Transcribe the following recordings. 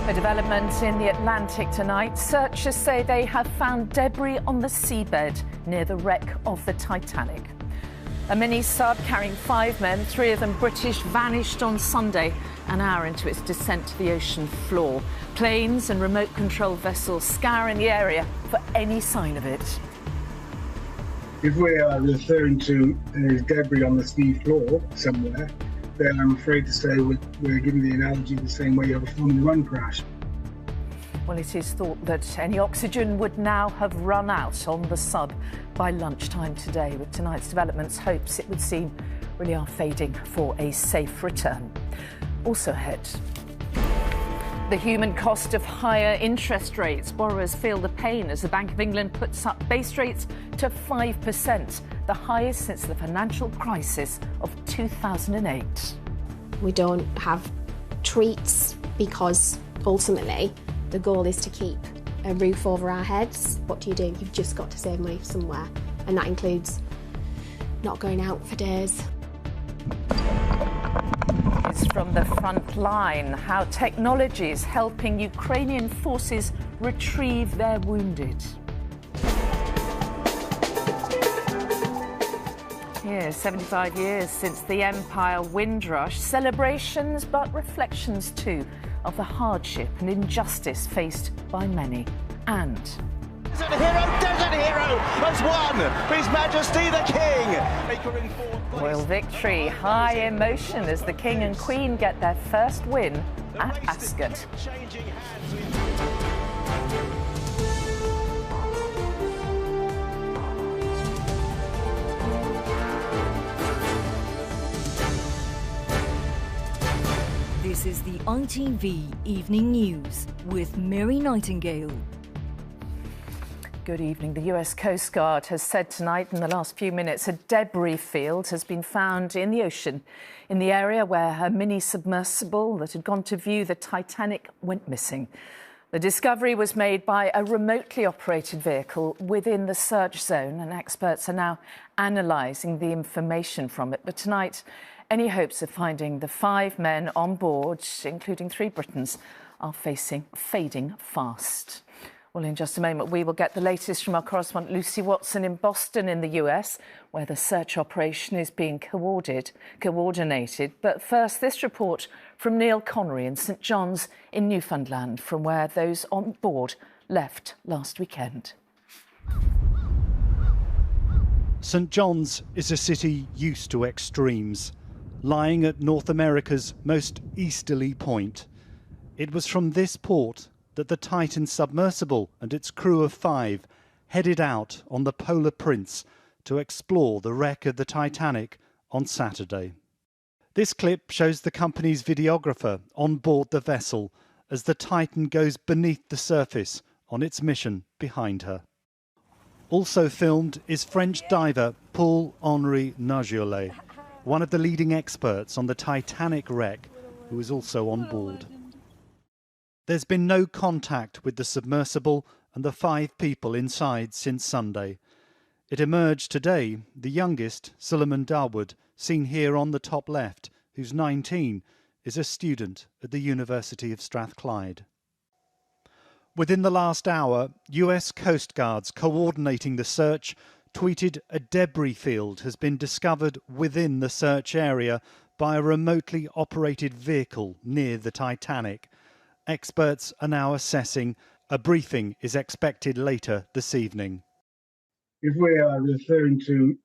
A development in the Atlantic tonight. Searchers say they have found debris on the seabed near the wreck of the Titanic. A mini-sub carrying 5 men, 3 of them British, vanished on Sunday, an hour into its descent to the ocean floor. Planes and remote-controlled vessels scouring the area for any sign of it. If we are referring to debris on the sea floor somewhere, then I'm afraid to say we're giving the analogy the same way of a Formula 1 crash. Well, it is thought that any oxygen would now have run out on the sub by lunchtime today. With tonight's developments, hopes it would seem really are fading for a safe return. Also ahead, the human cost of higher interest rates. Borrowers feel the pain as the Bank of England puts up base rates to 5%, the highest since the financial crisis of 2008. We don't have treats because ultimately the goal is to keep a roof over our heads. What do? You've just got to save money somewhere, and that includes not going out for days. It's from the front line, how technology is helping Ukrainian forces retrieve their wounded. Here, 75 years since the Empire Windrush. Celebrations, but reflections too of the hardship and injustice faced by many. And Desert Hero has won! His Majesty the King! royal victory, high emotion as the King and Queen get their first win at Ascot. This is the ITV Evening News with Mary Nightingale. Good evening. The US Coast Guard has said tonight, in the last few minutes, a debris field has been found in the ocean in the area where a mini-submersible that had gone to view the Titanic went missing. The discovery was made by a remotely operated vehicle within the search zone, and experts are now analysing the information from it. But tonight, any hopes of finding the 5 men on board, including 3 Britons, are fading fast. Well, in just a moment, we will get the latest from our correspondent Lucy Watson in Boston in the US, where the search operation is being coordinated. But first, this report from Neil Connery in St John's in Newfoundland, from where those on board left last weekend. St John's is a city used to extremes, lying at North America's most easterly point. It was from this port that the Titan submersible and its crew of 5 headed out on the Polar Prince to explore the wreck of the Titanic on Saturday. This clip shows the company's videographer on board the vessel as the Titan goes beneath the surface on its mission behind her. Also filmed is French diver Paul-Henri Nargeolet, one of the leading experts on the Titanic wreck, who is also on board. There's been no contact with the submersible and the 5 people inside since Sunday. It emerged today, the youngest, Suleiman Dawood, seen here on the top left, who's 19, is a student at the University of Strathclyde. Within the last hour, US Coast Guards coordinating the search tweeted a debris field has been discovered within the search area by a remotely operated vehicle near the Titanic. Experts are now assessing. A briefing is expected later this evening. If we are referring to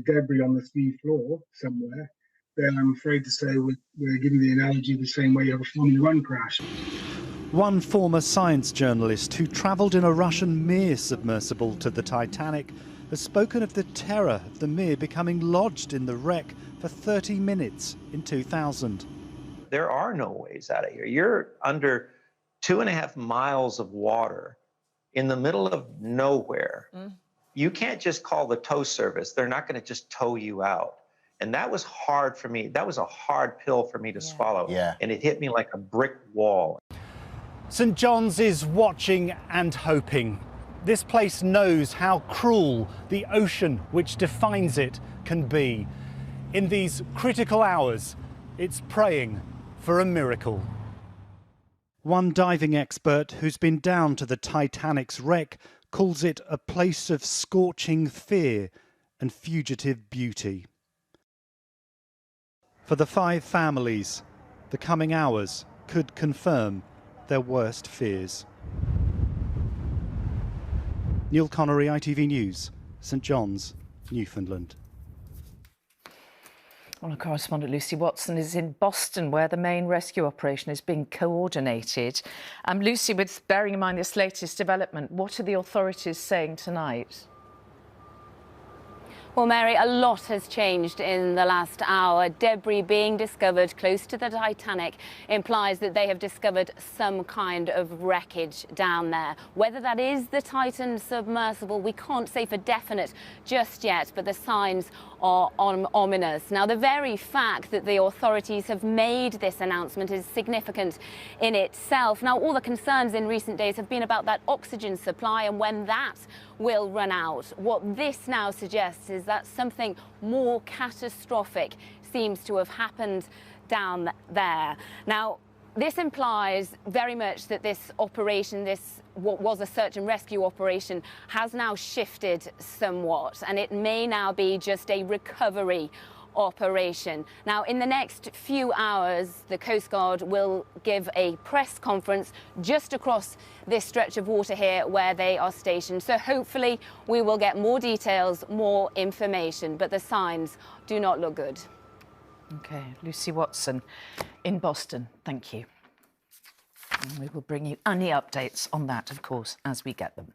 debris on the sea floor somewhere, then I'm afraid to say we're giving the analogy the same way of a Formula 1 crash. One former science journalist who travelled in a Russian Mir submersible to the Titanic has spoken of the terror of the Mir becoming lodged in the wreck for 30 minutes in 2000. There are no ways out of here. You're under 2.5 miles of water in the middle of nowhere. You can't just call the tow service. They're not going to just tow you out. And that was hard for me. That was a hard pill for me to swallow. And it hit me like a brick wall. St John's is watching and hoping. This place knows how cruel the ocean which defines it can be. In these critical hours, it's praying for a miracle. One diving expert who's been down to the Titanic's wreck calls it a place of scorching fear and fugitive beauty. For the 5 families, the coming hours could confirm their worst fears. Neil Connery, ITV News, St John's, Newfoundland. Well, our correspondent Lucy Watson is in Boston, where the main rescue operation is being coordinated. Lucy, with bearing in mind this latest development, what are the authorities saying tonight? Well, Mary, a lot has changed in the last hour. Debris being discovered close to the Titanic implies that they have discovered some kind of wreckage down there. Whether that is the Titan submersible, we can't say for definite just yet, but the signs are ominous. Now, the very fact that the authorities have made this announcement is significant in itself. Now, all the concerns in recent days have been about that oxygen supply and when that will run out. What this now suggests is that something more catastrophic seems to have happened down there. Now, this implies very much that this operation, what was a search and rescue operation, has now shifted somewhat, and it may now be just a recovery operation. Now, in the next few hours, the Coast Guard will give a press conference just across this stretch of water here where they are stationed. So hopefully we will get more details, more information, but the signs do not look good. OK, Lucy Watson in Boston, thank you. And we will bring you any updates on that, of course, as we get them.